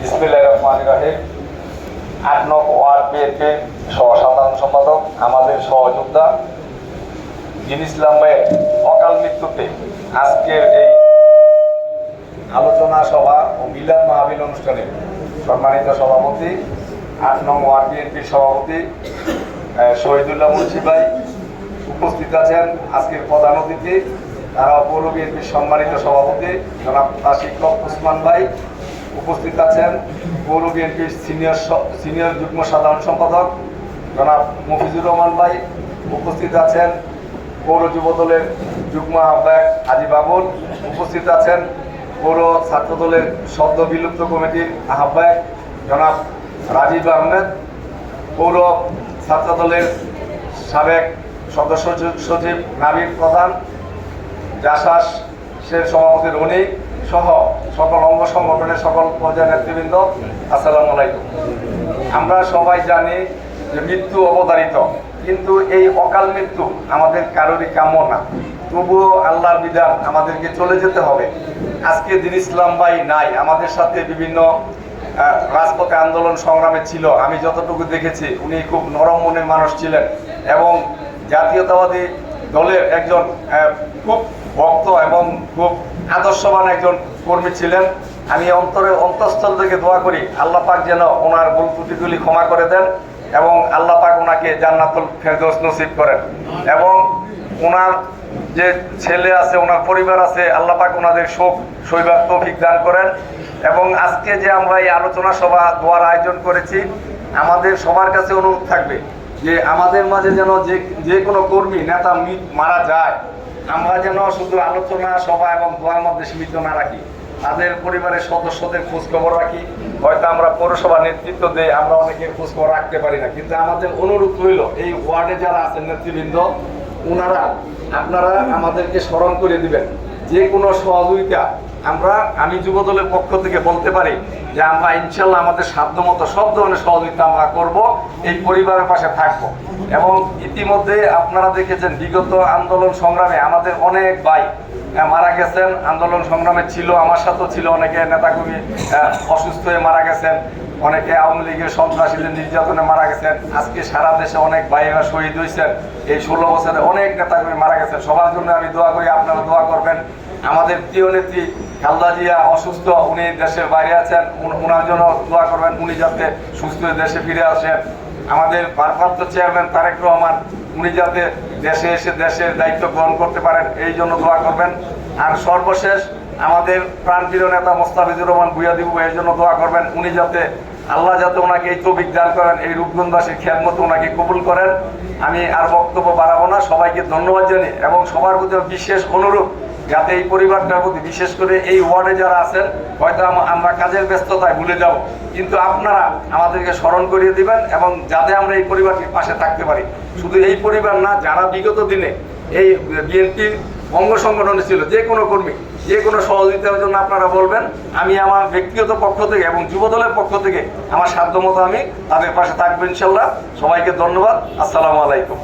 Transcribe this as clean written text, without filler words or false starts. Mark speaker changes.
Speaker 1: বিসমিল্লাহির রহমানির রহিম। ৮ নং ওয়ার্ড বিএনপি সহ-সাধারণ সম্পাদক, আমাদের সহযোদ্ধা দিন ইসলাম ভাইয়ের অকাল মৃত্যুতে আজকের এই আলোচনা সভা ও মিলাদ মাহফিল অনুষ্ঠানে সম্মানিত সভাপতি, ৮ নং ওয়ার্ড বিএনপির সভাপতি শহীদুল্লাহ মুন্সি ভাই উপস্থিত আছেন। আজকের প্রধান অতিথি তারা পৌর বিএনপির সম্মানিত সভাপতি জনাব শিক্ষক উসমান ভাই উপস্থিত আছেন। পৌর বিএনপির সিনিয়র যুগ্ম সাধারণ সম্পাদক জনাব মফিজুর রহমান ভাই উপস্থিত আছেন। পৌর যুব দলের যুগ্ম আহ্বায়ক হাজি বাবুল উপস্থিত আছেন। পৌর ছাত্র দলের সদ্য বিলুপ্ত কমিটির আহ্বায়ক জনাব রাজীব আহমেদ, পৌর ছাত্র দলের সাবেক সদস্য সচিব নাবির প্রধান, জাসাসের সভাপতি রনি সহ সকল অঙ্গ সংগঠনের সকল পর্যায়ের নেতৃবৃন্দ, আসসালামু আলাইকুম। আমরা সবাই জানি যে মৃত্যু অবধারিত, কিন্তু এই অকাল মৃত্যু আমাদের কারোরই কাম্য না। তবুও আল্লাহর বিধান, আমাদেরকে চলে যেতে হবে। আজকে দিন ইসলাম ভাই নাই, আমাদের সাথে বিভিন্ন রাজপথে আন্দোলন সংগ্রামে ছিল। আমি যতটুকু দেখেছি উনি খুব নরম মনের মানুষ ছিলেন এবং জাতীয়তাবাদী দলের একজন খুব ভক্ত এবং খুব আদর্শবান একজন কর্মী ছিলেন। আমি অন্তঃস্থল থেকে দোয়া করি আল্লাহ পাক যেন ওনার ভুল ত্রুটিগুলি ক্ষমা করে দেন এবং আল্লাহ পাক ওনাকে জান্নাতুল ফেরদৌস নসিব করেন এবং ওনার যে ছেলে আছে, ওনার পরিবার আছে, আল্লাহ পাক ওনাদের শোক সইবার তৌফিক দান করেন। এবং আজকে যে আমরা এই আলোচনা সভা দোয়ার আয়োজন করেছি, আমাদের সবার কাছে অনুরোধ থাকবে যে আমাদের মাঝে যেন যে কোনো কর্মী নেতা মারা যায়, আমরা যেন শুধু আলোচনা সভা এবং দোয়ার মধ্যে সীমিত না রাখি, তাদের পরিবারের সদস্যদের খোঁজখবর রাখি। হয়তো আমরা পৌরসভা নেতৃত্ব দেই, আমরা অনেকের খোঁজখবর রাখতে পারি না, কিন্তু আমাদের অনুরোধ রইল এই ওয়ার্ডে যারা আছেন নেতৃবৃন্দ, আপনারা আমাদেরকে স্মরণ করে দিবেন। যে কোনো সহযোগিতা আমি যুব দলের পক্ষ থেকে বলতে পারি যে আমরা ইনশাল্লাহ আমাদের সাধ্যমতো সব ধরনের সহযোগিতা আমরা করব, এই পরিবারের পাশে থাকব। এবং ইতিমধ্যে আপনারা দেখেছেন বিগত আন্দোলন সংগ্রামে আমাদের অনেক ভাই মারা গেছেন। আন্দোলন সংগ্রামে ছিল, আমার সাথেও ছিল, অনেকে নেতাকর্মী অসুস্থ হয়ে মারা গেছেন, অনেকে আওয়ামী লীগের সন্ত্রাসীদের নির্যাতনে মারা গেছেন। আজকে সারা দেশে অনেক ভাইয়েরা শহীদ হয়েছেন। এই 16 বছরে অনেক নেতাকর্মী মারা গেছেন। সবার জন্য আমি দোয়া করি, আপনারা দোয়া করবেন। আমাদের প্রিয় নেত্রী খালেদা জিয়া অসুস্থ, উনি দেশের বাইরে আছেন, ওনার জন্য দোয়া করবেন, উনি যাতে সুস্থ হয়ে দেশে ফিরে আসেন। আমাদের ভারপ্রাপ্ত চেয়ারম্যান তারেক রহমান, উনি যাতে দেশে এসে দেশের দায়িত্ব গ্রহণ করতে পারেন, এই জন্য দোয়া করবেন। আর সর্বশেষ আমাদের প্রাণপ্রিয় নেতা মোস্তাফিজুর রহমান ভূঁইয়া এর জন্য দোয়া করবেন, উনি যাতে আল্লাহ যাতে ওনাকে এই তৌফিক দান করেন, এই রূপগঞ্জবাসীর খেদমত ওনাকে কবুল করেন। আমি আর বক্তব্য বাড়াবো না, সবাইকে ধন্যবাদ জানি এবং সবার প্রতি বিশেষ অনুরোধ যাতে এই পরিবারটার প্রতি, বিশেষ করে এই ওয়ার্ডে যারা আছেন, হয়তো আমরা কাজের ব্যস্ততায় ভুলে যাব, কিন্তু আপনারা আমাদেরকে স্মরণ করিয়ে দিবেন এবং যাতে আমরা এই পরিবারটির পাশে থাকতে পারি। শুধু এই পরিবার না, যারা বিগত দিনে এই বিএনপির অঙ্গ সংগঠনে ছিল, যে কোনো কর্মী, যে কোনো সহযোগিতার জন্য আপনারা বলবেন। আমি আমার ব্যক্তিগত পক্ষ থেকে এবং যুবদলের পক্ষ থেকে আমার সাধ্যমতো আমি তাদের পাশে থাকবো ইনশাল্লাহ। সবাইকে ধন্যবাদ। আসসালামু আলাইকুম।